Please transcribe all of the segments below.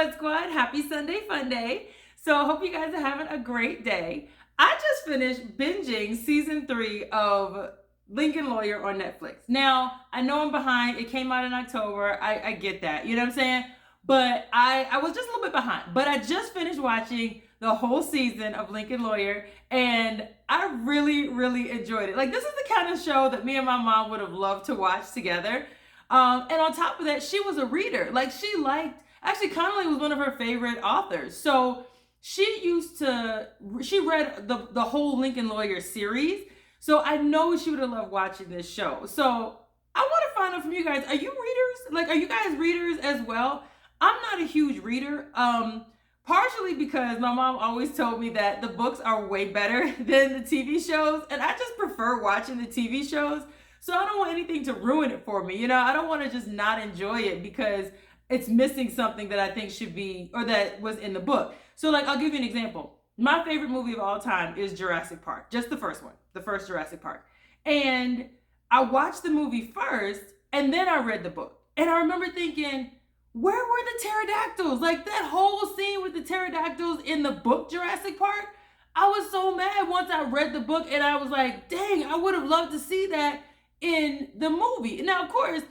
Fun Squad? Happy Sunday Fun Day. So I hope you guys are having a great day. I just finished binging season 3 of Lincoln Lawyer on Netflix. Now, I know I'm behind. It came out in October. I get that. You know what I'm saying? But I was just a little bit behind. But I just finished watching the whole season of Lincoln Lawyer, and I really, really enjoyed it. Like, this is the kind of show that me and my mom would have loved to watch together. And on top of that, she was a reader. Like, actually, Connolly was one of her favorite authors. So she read the whole Lincoln Lawyer series. So I know she would have loved watching this show. So I want to find out from you guys, are you readers? Like, are you guys readers as well? I'm not a huge reader. Partially because my mom always told me that the books are way better than the TV shows. And I just prefer watching the TV shows. So I don't want anything to ruin it for me. You know, I don't want to just not enjoy it because it's missing something that I think should be, or that was in the book. So, like, I'll give you an example. My favorite movie of all time is Jurassic Park. Just the first one, the first Jurassic Park. And I watched the movie first, and then I read the book. And I remember thinking, where were the pterodactyls? Like, that whole scene with the pterodactyls in the book Jurassic Park, I was so mad once I read the book, and I was like, dang, I would have loved to see that in the movie. Now, of course,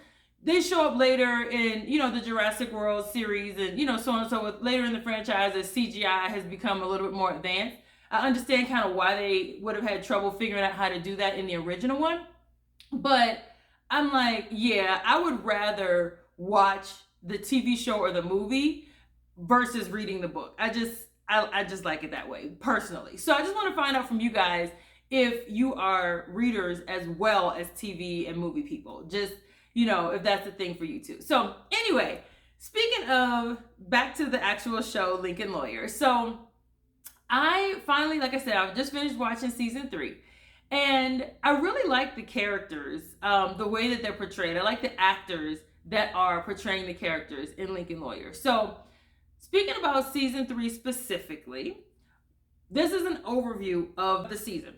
they show up later in, the Jurassic World series and, so on and so forth. Later in the franchise, as CGI has become a little bit more advanced. I understand kind of why they would have had trouble figuring out how to do that in the original one. But I'm like, yeah, I would rather watch the TV show or the movie versus reading the book. I just like it that way, personally. So I just want to find out from you guys if you are readers as well as TV and movie people. Just, if that's a thing for you too. So anyway, speaking of, back to the actual show, Lincoln Lawyer. So I finally, like I said, I've just finished watching season 3. And I really like the characters, the way that they're portrayed. I like the actors that are portraying the characters in Lincoln Lawyer. So speaking about season 3 specifically, this is an overview of the season.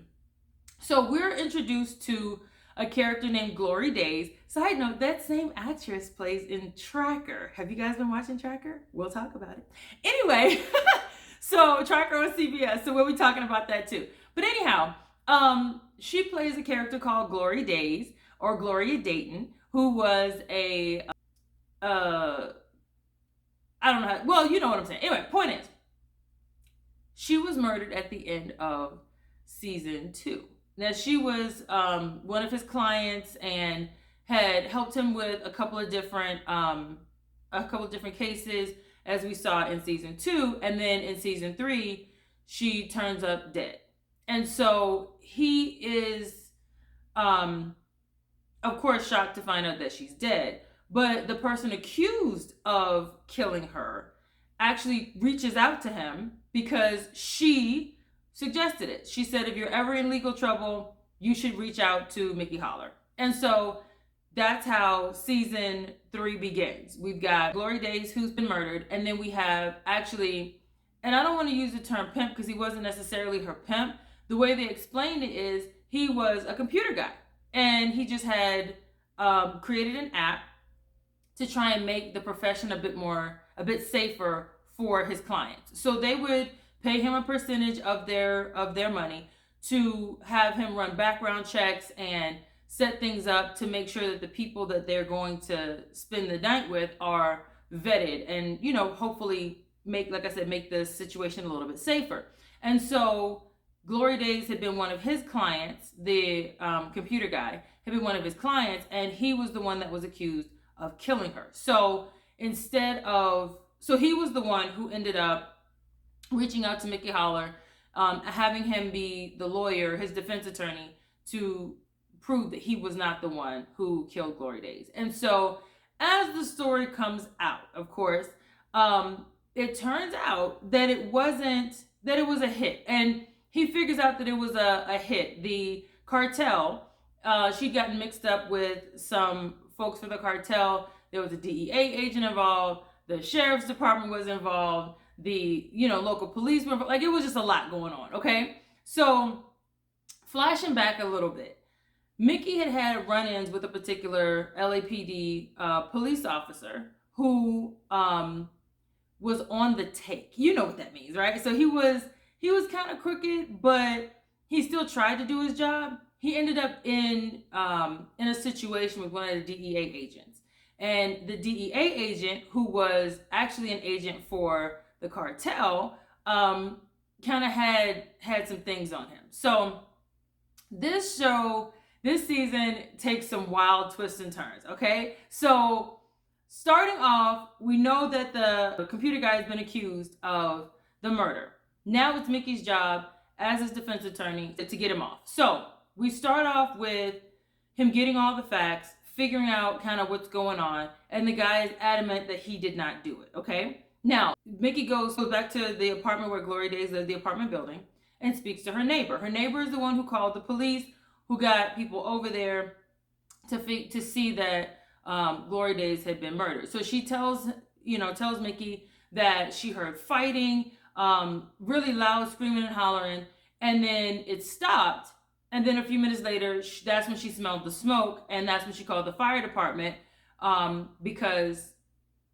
So we're introduced to a character named Glory Days. Side note, that same actress plays in Tracker. Have you guys been watching Tracker? We'll talk about it. Anyway, so Tracker on CBS, so we'll be talking about that too. But anyhow, she plays a character called Glory Days, or Gloria Dayton, who was I don't know well, you know what I'm saying. Anyway, point is, she was murdered at the end of season 2. Now, she was one of his clients and had helped him with a couple of different cases, as we saw in season 2, and then in season 3, she turns up dead. And so he is, of course, shocked to find out that she's dead. But the person accused of killing her actually reaches out to him because she suggested it. She said, if you're ever in legal trouble, you should reach out to Mickey Holler. And so that's how season 3 begins. We've got Glory Days, who's been murdered, and then we have actually, and I don't want to use the term pimp because he wasn't necessarily her pimp. The way they explained it is he was a computer guy, and he just had created an app to try and make the profession a bit safer for his clients. So they would pay him a percentage of their money to have him run background checks and set things up to make sure that the people that they're going to spend the night with are vetted and, hopefully make the situation a little bit safer. And so Glory Days had been one of his clients. The computer guy had been one of his clients, and he was the one that was accused of killing her. So he was the one who ended up reaching out to Mickey Holler, having him be the lawyer, his defense attorney, to prove that he was not the one who killed Glory Days. And so as the story comes out, of course, it turns out that it was a hit. And he figures out that it was a hit. The cartel, she'd gotten mixed up with some folks for the cartel. There was a DEA agent involved. The sheriff's department was involved. The, local police were involved. Like, it was just a lot going on, okay? So, flashing back a little bit, Mickey had run-ins with a particular LAPD police officer who was on the take. You know what that means, right? So he was kind of crooked, but he still tried to do his job. He ended up in a situation with one of the DEA agents, and the DEA agent, who was actually an agent for the cartel, kind of had some things on him. So this show, this season takes some wild twists and turns. Okay, so starting off, we know that the computer guy has been accused of the murder. Now it's Mickey's job as his defense attorney to get him off. So we start off with him getting all the facts, figuring out kind of what's going on, and the guy is adamant that he did not do it. Okay, now Mickey goes back to the apartment where Gloria Days lived, the apartment building, and speaks to her neighbor. Her neighbor is the one who called the police, who got people over there to see that Gloria Days had been murdered. So she tells Mickey that she heard fighting, really loud screaming and hollering, and then it stopped. And then a few minutes later, that's when she smelled the smoke, and that's when she called the fire department, because,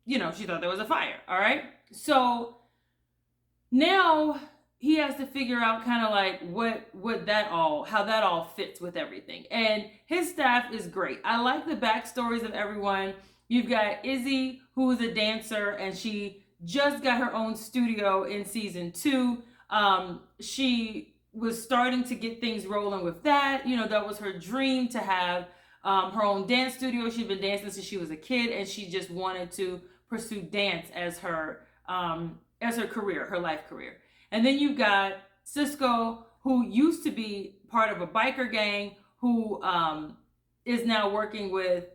she thought there was a fire. All right. So now he has to figure out kind of like how that all fits with everything. And his staff is great. I like the backstories of everyone. You've got Izzy, who is a dancer, and she just got her own studio in season 2. She was starting to get things rolling with that. That was her dream, to have her own dance studio. She'd been dancing since she was a kid, and she just wanted to pursue dance as her career, her life career. And then you've got Cisco, who used to be part of a biker gang, who is now working with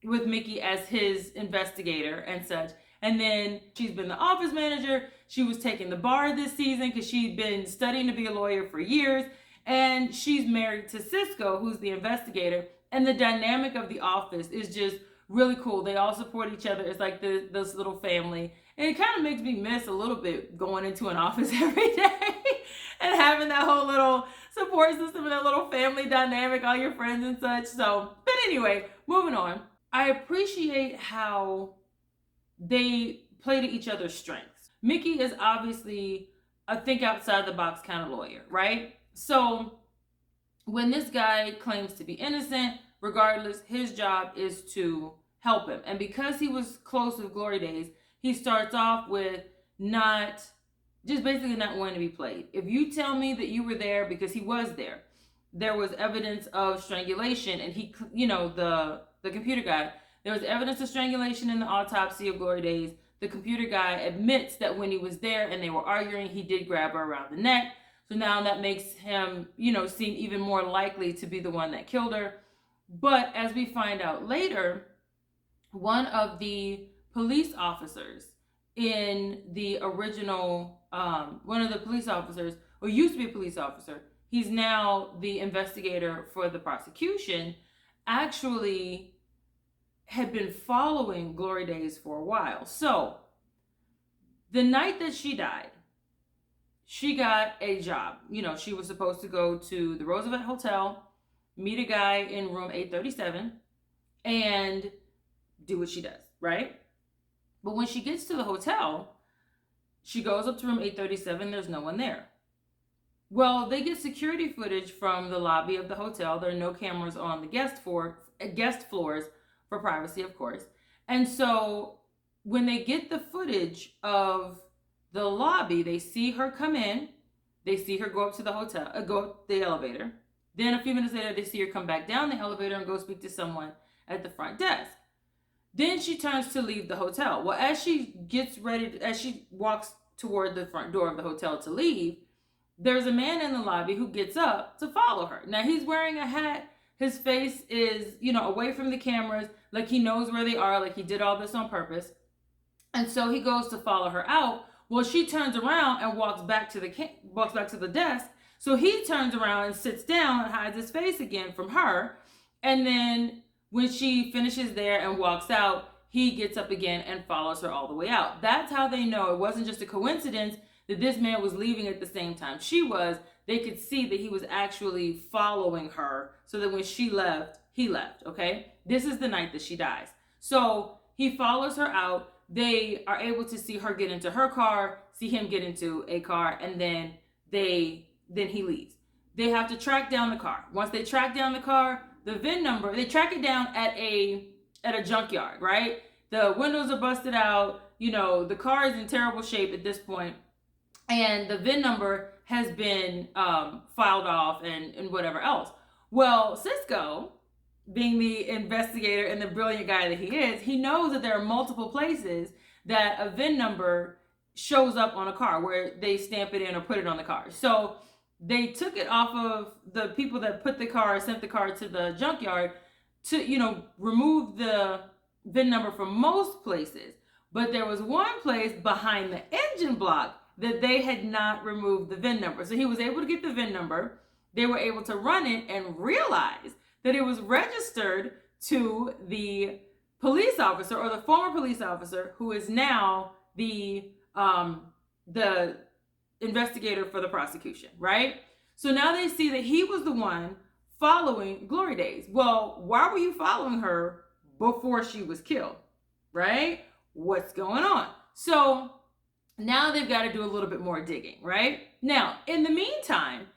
Mickey as his investigator and such. And then she's been the office manager. She was taking the bar this season because she'd been studying to be a lawyer for years. And she's married to Cisco, who's the investigator. And the dynamic of the office is just really cool. They all support each other. It's like this little family. And it kind of makes me miss a little bit going into an office every day and having that whole little support system and that little family dynamic, all your friends and such. So, but anyway, moving on. I appreciate how they play to each other's strengths. Mickey is obviously a think outside the box kind of lawyer, right? So when this guy claims to be innocent, regardless, his job is to help him. And because he was close with Gloria Days, he starts off with basically not wanting to be played. If you tell me that you were there, because he was there was evidence of strangulation, and he, the computer guy, there was evidence of strangulation in the autopsy of Gloria Days. The computer guy admits that when he was there and they were arguing, he did grab her around the neck. So now that makes him, seem even more likely to be the one that killed her. But as we find out later, one of the police officers in the original, or used to be a police officer, he's now the investigator for the prosecution, actually had been following Gloria Days for a while. So the night that she died, she got a job. She was supposed to go to the Roosevelt Hotel, meet a guy in room 837, and do what she does, right? But when she gets to the hotel, she goes up to room 837, there's no one there. Well, they get security footage from the lobby of the hotel. There are no cameras on the guest floors for privacy, of course. And so when they get the footage of the lobby, they see her come in, they see her go up to the hotel, go up the elevator. Then a few minutes later, they see her come back down the elevator and go speak to someone at the front desk. Then she turns to leave the hotel. Well, as she walks toward the front door of the hotel to leave, there's a man in the lobby who gets up to follow her. Now, he's wearing a hat. His face is, away from the cameras, like he knows where they are, like he did all this on purpose. And so he goes to follow her out. Well, she turns around and walks back to the desk. So he turns around and sits down and hides his face again from her. And then when she finishes there and walks out, he gets up again and follows her all the way out. That's how they know it wasn't just a coincidence that this man was leaving at the same time she was. They could see that he was actually following her, so that when she left, he left, okay? This is the night that she dies. So he follows her out. they are able to see her get into her car, see him get into a car, and then he leaves. They have to track down the car. Once they track down the car, the VIN number, they track it down at a junkyard, right? The windows are busted out, the car is in terrible shape at this point, and the VIN number has been filed off and whatever else. Well, Cisco, being the investigator and the brilliant guy that he is, he knows that there are multiple places that a VIN number shows up on a car where they stamp it in or put it on the car. So they took it off of the people that sent the car to the junkyard to, remove the VIN number from most places. But there was one place behind the engine block that they had not removed the VIN number. So he was able to get the VIN number. They were able to run it and realize that it was registered to the police officer, or the former police officer, who is now the investigator for the prosecution, right? So now they see that he was the one following Glory Days. Well, why were you following her before she was killed, right? What's going on? So now they've got to do a little bit more digging, right? Now, in the meantime,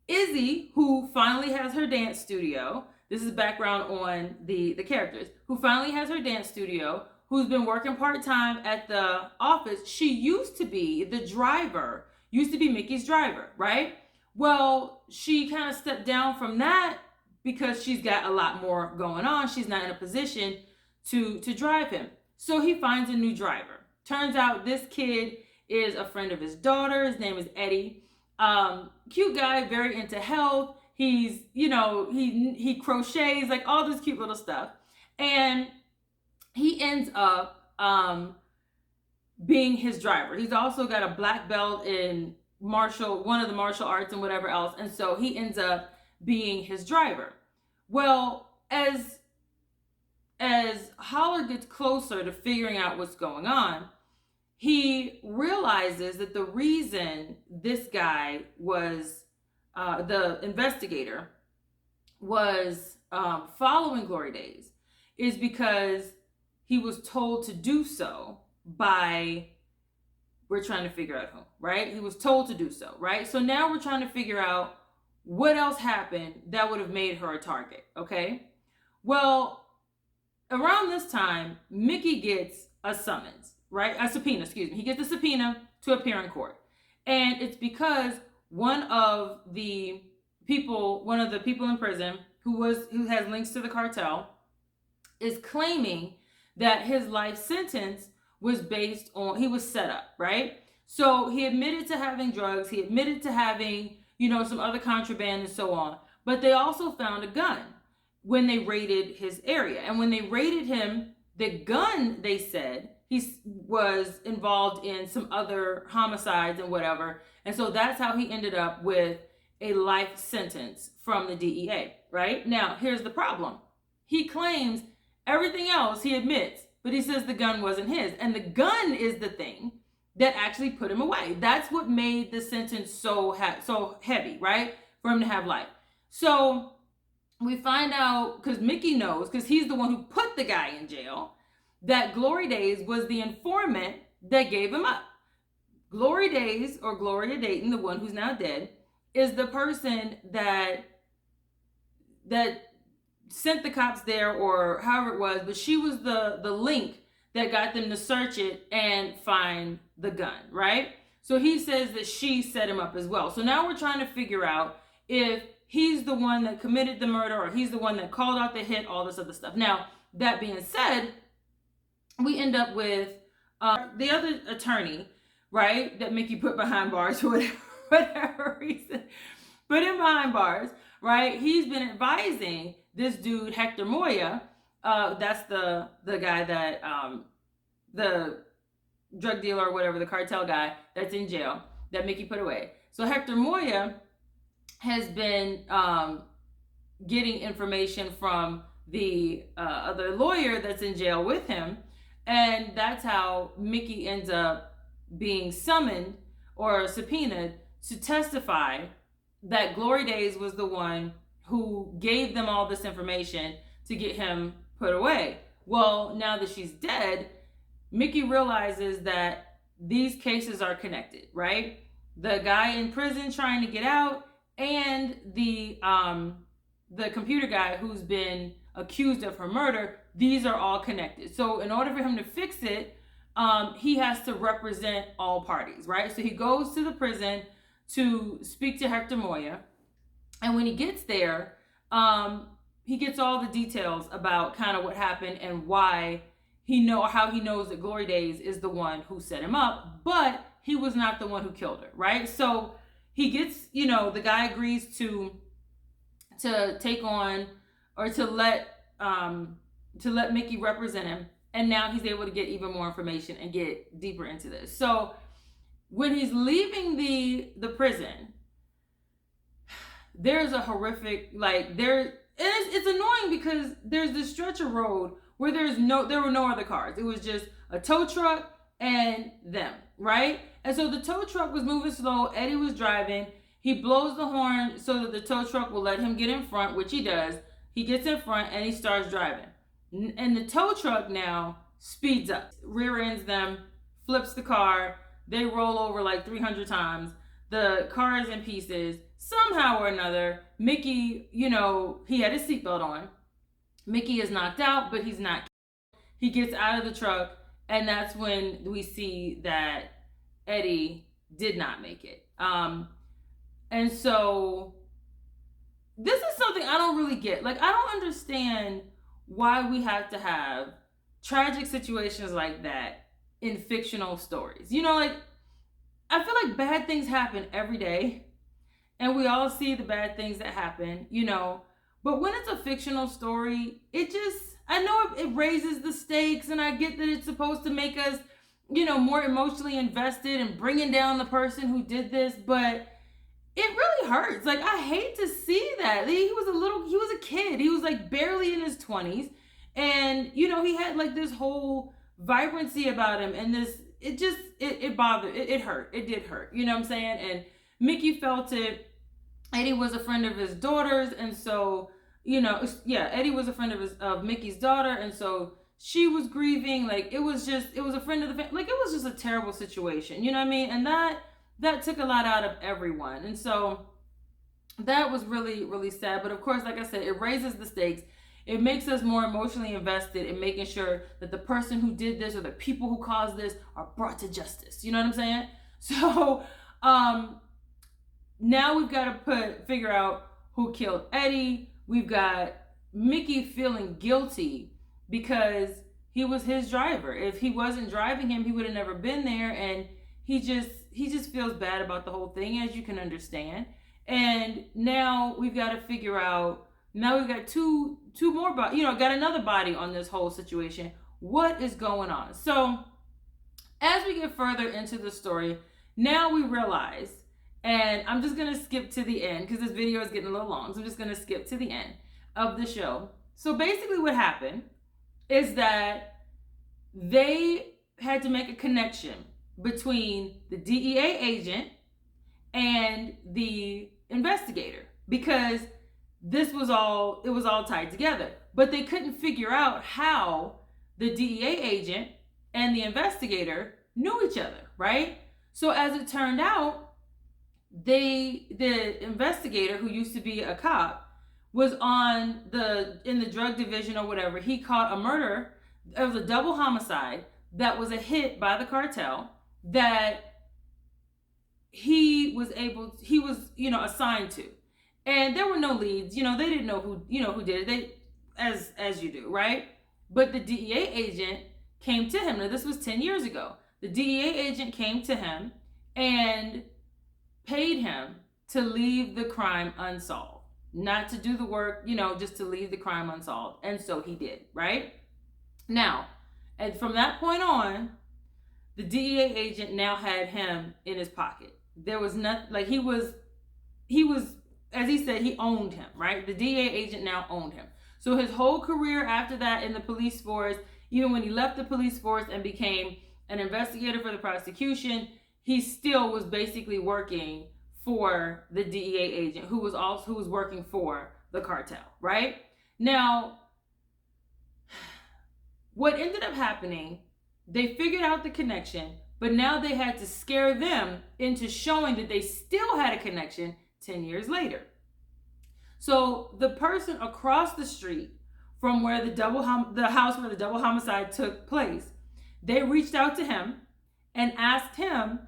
Izzy, who finally has her dance studio, this is background on the characters, who finally has her dance studio, who's been working part-time at the office. She used to be the driver, used to be Mickey's driver, right? Well, she kind of stepped down from that because she's got a lot more going on. She's not in a position to drive him. So he finds a new driver. Turns out this kid is a friend of his daughter. His name is Eddie. Cute guy, very into health. He's, he crochets, like all this cute little stuff. And he ends up being his driver. He's also got a black belt in one of the martial arts and whatever else. And so he ends up being his driver. Well, as Holler gets closer to figuring out what's going on, he realizes that the reason this guy was, the investigator, was following Glory Days is because he was told to do so by, we're trying to figure out who, right? He was told to do so, right? So now we're trying to figure out what else happened that would have made her a target, okay? Well, around this time, Mickey gets a summons, right? A subpoena, excuse me. He gets a subpoena to appear in court. And it's because one of the people in prison who has links to the cartel is claiming that his life sentence was based on, he was set up, right? So he admitted to having drugs, he admitted to having, some other contraband and so on. But they also found a gun when they raided his area. And when they raided him, the gun, they said, he was involved in some other homicides and whatever. And so that's how he ended up with a life sentence from the DEA, right? Now, here's the problem. He claims everything else he admits, but he says the gun wasn't his. And the gun is the thing that actually put him away. That's what made the sentence so heavy, right? For him to have life. So we find out, because Mickey knows, because he's the one who put the guy in jail, that Glory Days was the informant that gave him up. Glory Days, or Gloria Dayton, the one who's now dead, is the person that sent the cops there, or however it was, but she was the link that got them to search it and find the gun, right? So he says that she set him up as well. So now we're trying to figure out if he's the one that committed the murder, or he's the one that called out the hit, all this other stuff. Now, that being said, we end up with the other attorney, right, that Mickey put behind bars for whatever reason, put him behind bars, right? He's been advising this dude, Hector Moya, that's the guy that, the drug dealer or whatever, the cartel guy that's in jail, that Mickey put away. So Hector Moya has been getting information from the other lawyer that's in jail with him. And that's how Mickey ends up being summoned or subpoenaed to testify that Glory Days was the one who gave them all this information to get him put away. Well, now that she's dead, Mickey realizes that these cases are connected, right? The guy in prison trying to get out, and the computer guy who's been accused of her murder, these are all connected. So in order for him to fix it, he has to represent all parties, right? So he goes to the prison to speak to Hector Moya, and when he gets there, he gets all the details about kind of what happened and why how he knows that Glory Days is the one who set him up, but he was not the one who killed her, right? So he gets, the guy agrees to take on, or to let Mickey represent him, and now he's able to get even more information and get deeper into this. So when he's leaving the prison, there's a horrific, it's annoying because there's this stretch of road where there were no other cars. It was just a tow truck and them, right? And so the tow truck was moving slow. Eddie was driving. He blows the horn so that the tow truck will let him get in front, which he does. He gets in front and he starts driving. And the tow truck now speeds up, rear ends them, flips the car. They roll over like 300 times. The car is in pieces. Somehow or another, Mickey, he had his seatbelt on. Mickey is knocked out, but he's not. He gets out of the truck, and that's when we see that Eddie did not make it. And so this is something I don't really get. I don't understand why we have to have tragic situations like that in fictional stories. I feel like bad things happen every day, and we all see the bad things that happen, but when it's a fictional story, I know it raises the stakes, and I get that it's supposed to make us, more emotionally invested in bringing down the person who did this, but it really hurts. I hate to see that. He was a kid. He was barely in his 20s, and, he had this whole vibrancy about him, and it bothered, it hurt. It did hurt, you know what I'm saying? And Mickey felt it. Eddie was a friend of his daughter's, and so, Eddie was a friend of Mickey's daughter, and so she was grieving. It was a friend of the family. It was just a terrible situation, you know what I mean? And that took a lot out of everyone, and so that was really, really sad. But of course, like I said, it raises the stakes. It makes us more emotionally invested in making sure that the person who did this or the people who caused this are brought to justice. You know what I'm saying? So, now we've got to figure out who killed Eddie. We've got Mickey feeling guilty because he was his driver. If he wasn't driving him, he would have never been there, and he just feels bad about the whole thing, as you can understand. And now we've got to figure out. Now we've got two more got another body on this whole situation. What is going on? So as we get further into the story, now we realize. And I'm just going to skip to the end because this video is getting a little long. So I'm just going to skip to the end of the show. So basically what happened is that they had to make a connection between the DEA agent and the investigator because it was all tied together. But they couldn't figure out how the DEA agent and the investigator knew each other, right? So as it turned out, the investigator, who used to be a cop, was in the drug division or whatever. He caught a murder. It was a double homicide that was a hit by the cartel that he was assigned to. And there were no leads. They didn't know who did it. As you do, right? But the DEA agent came to him. Now this was 10 years ago. The DEA agent came to him and paid him to leave the crime unsolved, not to do the work, just to leave the crime unsolved. And so he did, right? Now, and from that point on, the DEA agent now had him in his pocket. There was nothing, he was, as he said, he owned him, right? The DEA agent now owned him. So his whole career after that in the police force, even when he left the police force and became an investigator for the prosecution, he still was basically working for the DEA agent who was working for the cartel, right? Now, what ended up happening They figured out the connection, but now they had to scare them into showing that they still had a connection 10 years later. So the person across the street from where the house where the double homicide took place, they reached out to him and asked him,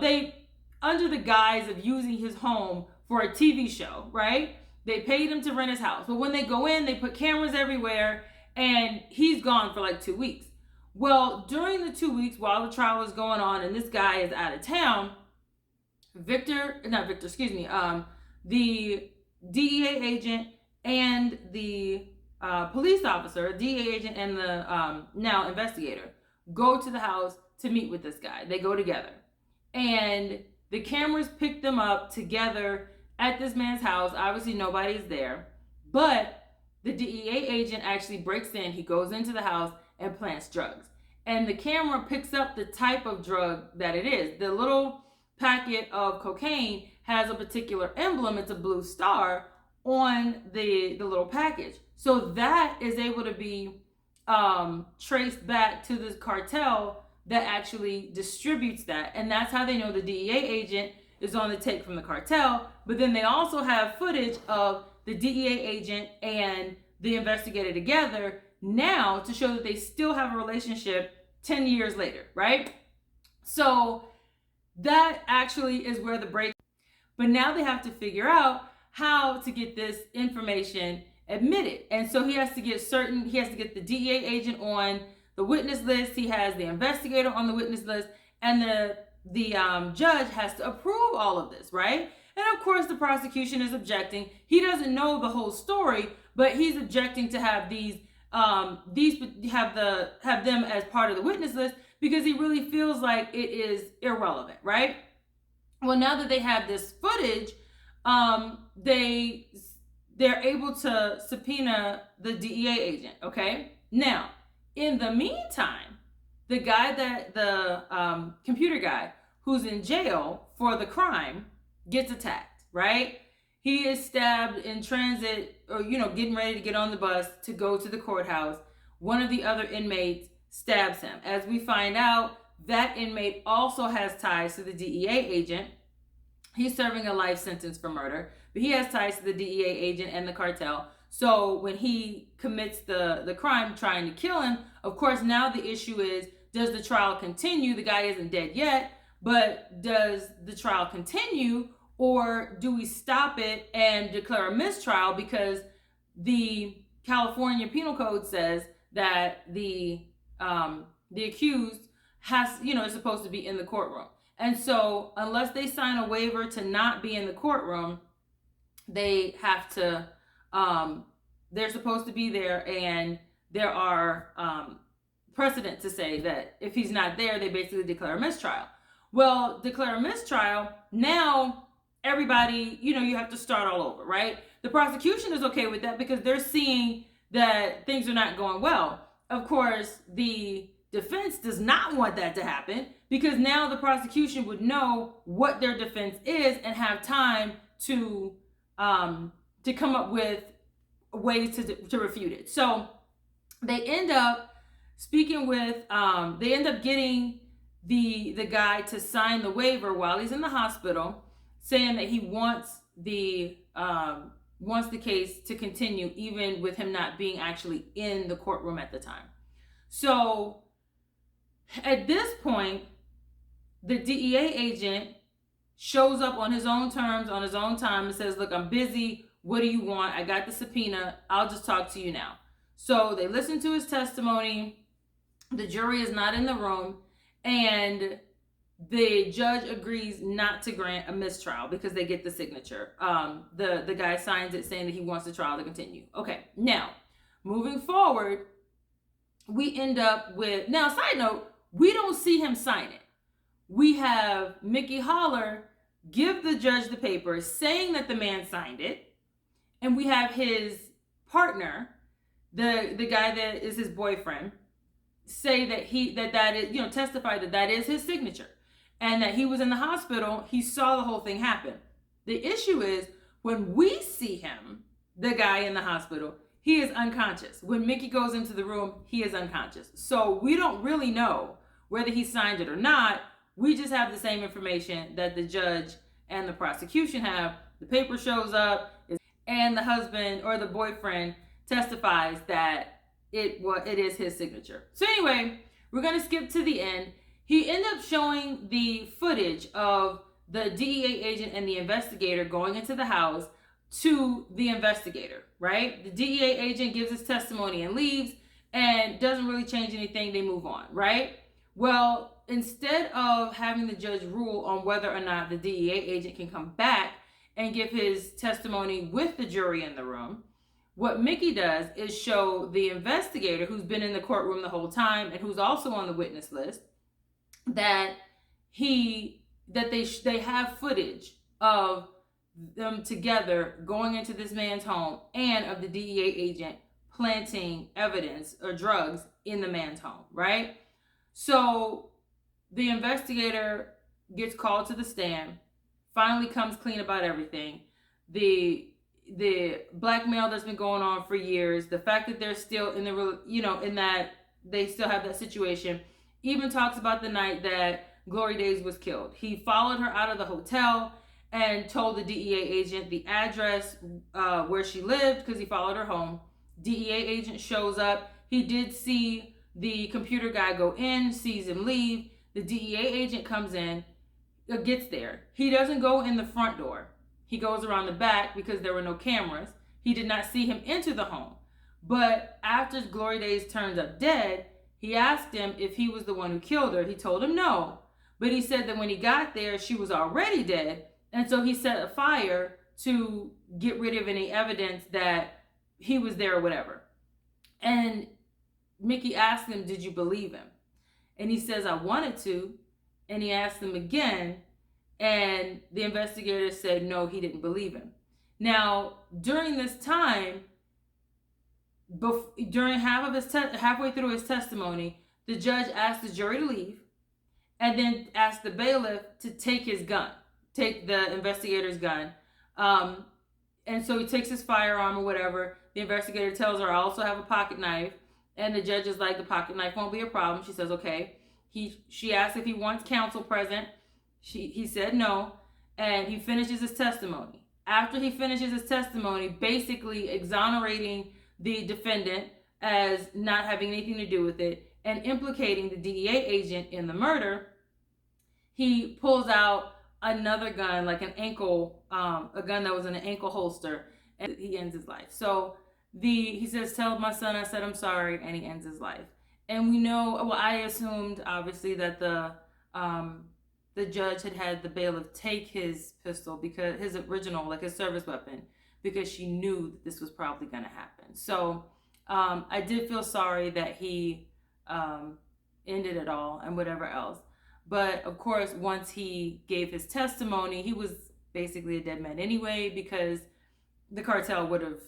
they, under the guise of using his home for a TV show, right? They paid him to rent his house. But when they go in, they put cameras everywhere, and he's gone for like 2 weeks. Well, during the 2 weeks while the trial is going on and this guy is out of town, the DEA agent and the police officer, DEA agent and the now investigator, go to the house to meet with this guy. They go together. And the cameras pick them up together at this man's house. Obviously, nobody's there. But the DEA agent actually breaks in. He goes into the house and plants drugs. And the camera picks up the type of drug that it is. The little packet of cocaine has a particular emblem. It's a blue star on the little package. So that is able to be traced back to the cartel that actually distributes that. And that's how they know the DEA agent is on the take from the cartel. But then they also have footage of the DEA agent and the investigator together now to show that they still have a relationship 10 years later, right? So that actually is where the break. But now they have to figure out how to get this information admitted. And so he has to get the DEA agent on the witness list. He has the investigator on the witness list, and the judge has to approve all of this, right? And of course, the prosecution is objecting. He doesn't know the whole story, but he's objecting to have have them as part of the witness list because he really feels like it is irrelevant, right? Well, now that they have this footage, they're able to subpoena the DEA agent. Okay, now in the meantime, the computer guy who's in jail for the crime gets attacked, right? He is stabbed in transit, or, getting ready to get on the bus to go to the courthouse. One of the other inmates stabs him. As we find out, that inmate also has ties to the DEA agent. He's serving a life sentence for murder, but he has ties to the DEA agent and the cartel. So when he commits the crime trying to kill him, of course, now the issue is, does the trial continue? The guy isn't dead yet, but does the trial continue, or do we stop it and declare a mistrial because the California Penal Code says that the accused is supposed to be in the courtroom. And so unless they sign a waiver to not be in the courtroom, they have to, they're supposed to be there, and there are precedent to say that if he's not there, they basically declare a mistrial. Well, declare a mistrial, now everybody, you have to start all over, right? The prosecution is okay with that because they're seeing that things are not going well. Of course, the defense does not want that to happen because now the prosecution would know what their defense is and have time to come up with ways to refute it. So they end up getting the guy to sign the waiver while he's in the hospital, saying that he wants the case to continue even with him not being actually in the courtroom at the time. So at this point, the DEA agent shows up on his own terms, on his own time, and says, look, I'm busy. What do you want? I got the subpoena. I'll just talk to you now. So they listen to his testimony. The jury is not in the room, and the judge agrees not to grant a mistrial because they get the signature. The guy signs it saying that he wants the trial to continue. Okay, now, moving forward, we end up with, now, side note, we don't see him sign it. We have Mickey Holler give the judge the paper saying that the man signed it, and we have his partner, the guy that is his boyfriend, say that that is, testify that is his signature, and that he was in the hospital. He saw the whole thing happen. The issue is when we see him, the guy in the hospital, he is unconscious. When Mickey goes into the room, he is unconscious. So we don't really know whether he signed it or not. We just have the same information that the judge and the prosecution have. The paper shows up, and the husband or the boyfriend testifies that it is his signature. So anyway, we're going to skip to the end. He ended up showing the footage of the DEA agent and the investigator going into the house to the investigator, right? The DEA agent gives his testimony and leaves and doesn't really change anything. They move on, right? Well, instead of having the judge rule on whether or not the DEA agent can come back and give his testimony with the jury in the room, what Mickey does is show the investigator, who's been in the courtroom the whole time and who's also on the witness list, that they have footage of them together going into this man's home and of the DEA agent planting evidence or drugs in the man's home, right? So the investigator gets called to the stand, finally comes clean about everything. The blackmail that's been going on for years, the fact that they're still in in that they still have that situation, even talks about the night that Glory Days was killed. He followed her out of the hotel and told the DEA agent the address where she lived because he followed her home. DEA agent shows up. He did see the computer guy go in, sees him leave. The DEA agent comes in, gets there. He doesn't go in the front door. He goes around the back because there were no cameras. He did not see him enter the home. But after Glory Days turns up dead, he asked him if he was the one who killed her. He told him no. But he said that when he got there, she was already dead. And so he set a fire to get rid of any evidence that he was there or whatever. And Mickey asked him, did you believe him? And he says, I wanted to. And he asked him again. And the investigator said, no, he didn't believe him. Now, during this time, during halfway through his testimony, the judge asked the jury to leave and then asked the bailiff to take the investigator's gun. And so he takes his firearm or whatever. The investigator tells her, I also have a pocket knife. And the judge is like, the pocket knife won't be a problem. She says, okay. She asked if he wants counsel present. He said no. And he finishes his testimony. After he finishes his testimony, basically exonerating the defendant as not having anything to do with it and implicating the DEA agent in the murder, he pulls out another gun, like a gun that was in an ankle holster, and he ends his life. So he says, tell my son I said I'm sorry, and he ends his life. And we know, well, I assumed obviously that the judge had the bailiff take his pistol, because his original, like his service weapon, because she knew that this was probably going to happen. So I did feel sorry that he ended it all and whatever else. But of course, once he gave his testimony, he was basically a dead man anyway, because the cartel would have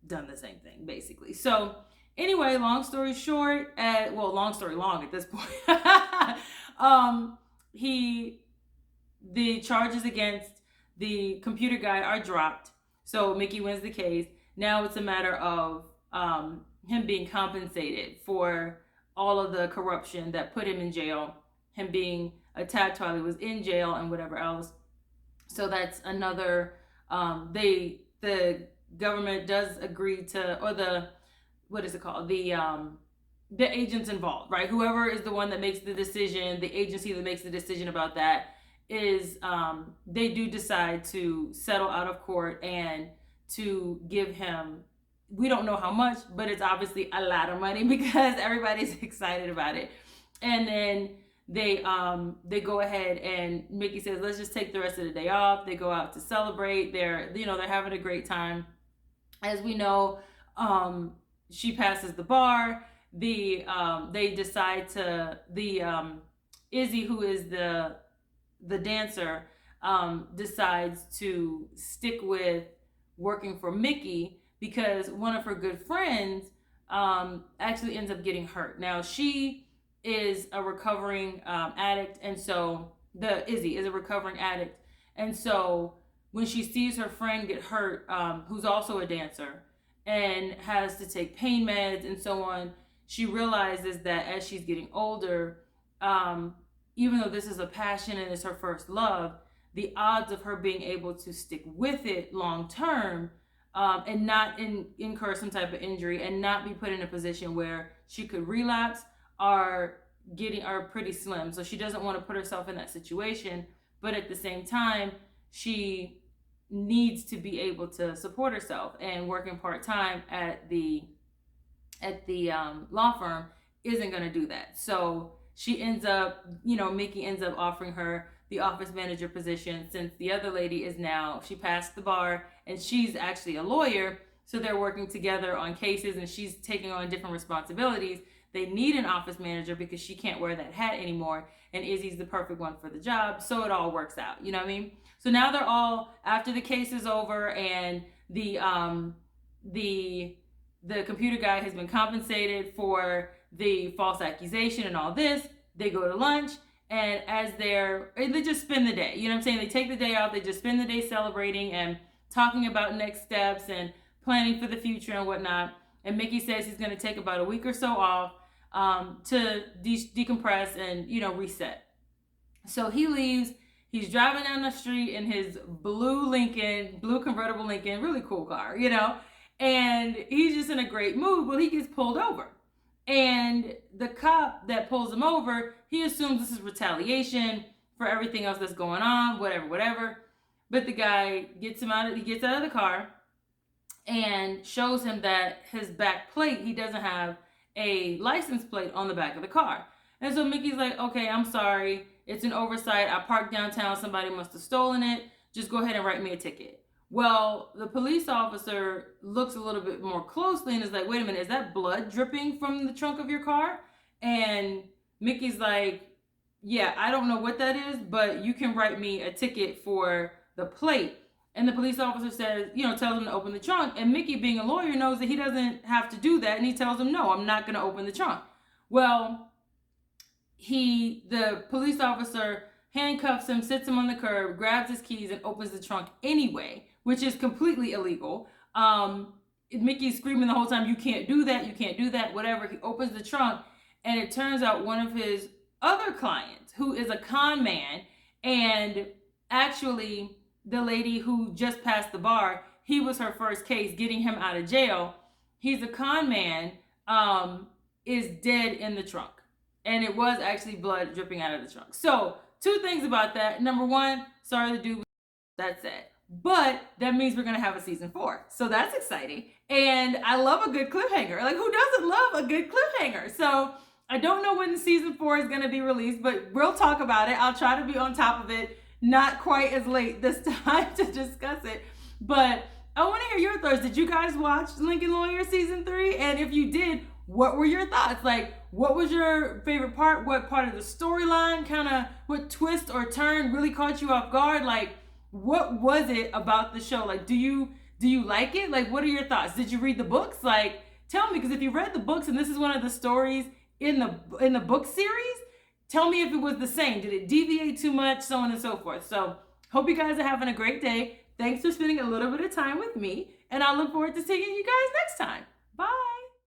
done the same thing, basically. So anyway, long story short, long story long at this point, the charges against the computer guy are dropped. So Mickey wins the case. Now it's a matter of him being compensated for all of the corruption that put him in jail, him being attacked while he was in jail and whatever else. So that's another, the government does agree to, or the agents involved, right? Whoever is the one that makes the decision, the agency that makes the decision about that is, they do decide to settle out of court and to give him, we don't know how much, but it's obviously a lot of money because everybody's excited about it. And then they go ahead and Mickey says, let's just take the rest of the day off. They go out to celebrate. They're having a great time. As we know, she passes the bar. They decide to, Izzy, who is the dancer, decides to stick with working for Mickey because one of her good friends actually ends up getting hurt. Now, she is a recovering addict, and so Izzy is a recovering addict, and so when she sees her friend get hurt, who's also a dancer, and has to take pain meds and so on, she realizes that as she's getting older, even though this is a passion and it's her first love, the odds of her being able to stick with it long term, and not incur some type of injury and not be put in a position where she could relapse are pretty slim. So she doesn't want to put herself in that situation, but at the same time, she needs to be able to support herself, and working part-time at the law firm isn't going to do that. So she ends up, Mickey ends up offering her the office manager position, since the other lady she passed the bar and she's actually a lawyer. So they're working together on cases and she's taking on different responsibilities. They need an office manager because she can't wear that hat anymore, and Izzy's the perfect one for the job. So it all works out, you know what I mean? So now they're all, after the case is over and the computer guy has been compensated for the false accusation and all this, they go to lunch, and they just spend the day, you know what I'm saying? They take the day off, they just spend the day celebrating and talking about next steps and planning for the future and whatnot. And Mickey says he's going to take about a week or so off to decompress and, reset. So he leaves. He's driving down the street in his blue convertible Lincoln, really cool car, and he's just in a great mood. Well, he gets pulled over. And the cop that pulls him over, he assumes this is retaliation for everything else that's going on, whatever. But the guy gets out of the car and shows him that his back plate, he doesn't have a license plate on the back of the car. And so Mickey's like, okay, I'm sorry. It's an oversight. I parked downtown. Somebody must have stolen it. Just go ahead and write me a ticket. Well, the police officer looks a little bit more closely and is like, wait a minute, is that blood dripping from the trunk of your car? And Mickey's like, yeah, I don't know what that is, but you can write me a ticket for the plate. And the police officer says, tells him to open the trunk. And Mickey, being a lawyer, knows that he doesn't have to do that. And he tells him, no, I'm not going to open the trunk. Well, the police officer handcuffs him, sits him on the curb, grabs his keys, and opens the trunk anyway, which is completely illegal. Mickey's screaming the whole time, you can't do that, whatever. He opens the trunk, and it turns out one of his other clients, who is a con man, and actually the lady who just passed the bar, he was her first case, getting him out of jail. He's a con man, is dead in the trunk. And it was actually blood dripping out of the trunk. So, two things about that. Number one, sorry the dude was that's it. But that means we're going to have a season 4. So that's exciting. And I love a good cliffhanger. Like, who doesn't love a good cliffhanger? So I don't know when the season 4 is going to be released, but we'll talk about it. I'll try to be on top of it. Not quite as late this time to discuss it. But I want to hear your thoughts. Did you guys watch Lincoln Lawyer season 3? And if you did, what were your thoughts? Like, what was your favorite part? What part of the storyline, what twist or turn really caught you off guard? Like, what was it about the show? Like, do you like it? Like, what are your thoughts? Did you read the books? Like, tell me, because if you read the books and this is one of the stories in the book series, tell me if it was the same. Did it deviate too much? So on and so forth. So, hope you guys are having a great day. Thanks for spending a little bit of time with me, and I look forward to seeing you guys next time. Bye.